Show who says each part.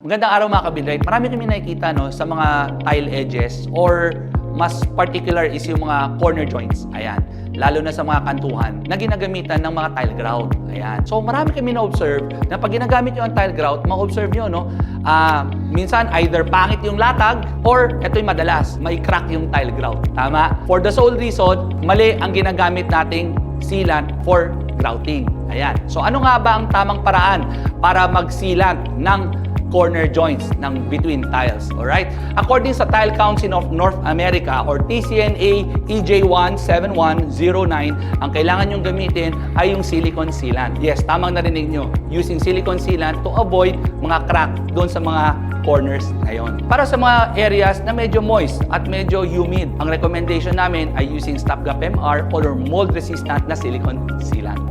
Speaker 1: Magandang araw mga kabilay. Marami kami nakikita sa mga tile edges or mas particular is yung mga corner joints. Ayan. Lalo na sa mga kantuhan na ginagamitan ng mga tile grout. Ayan. So marami kami na-observe na pag ginagamit nyo ang tile grout, ma-observe nyo, minsan either pangit yung latag or ito'y madalas, may crack yung tile grout. Tama? For the sole reason, mali ang ginagamit nating sealant for grouting. Ayan. So ano nga ba ang tamang paraan para mag-sealant ng corner joints ng between tiles? Alright? According sa Tile Council of North America or TCNA EJ1 7109, ang kailangan nyong gamitin ay yung silicone sealant. Yes, tamang narinig nyo. Using silicone sealant to avoid mga crack doon sa mga corners na yon. Para sa mga areas na medyo moist at medyo humid, ang recommendation namin ay using stopgap MR or mold resistant na silicone sealant.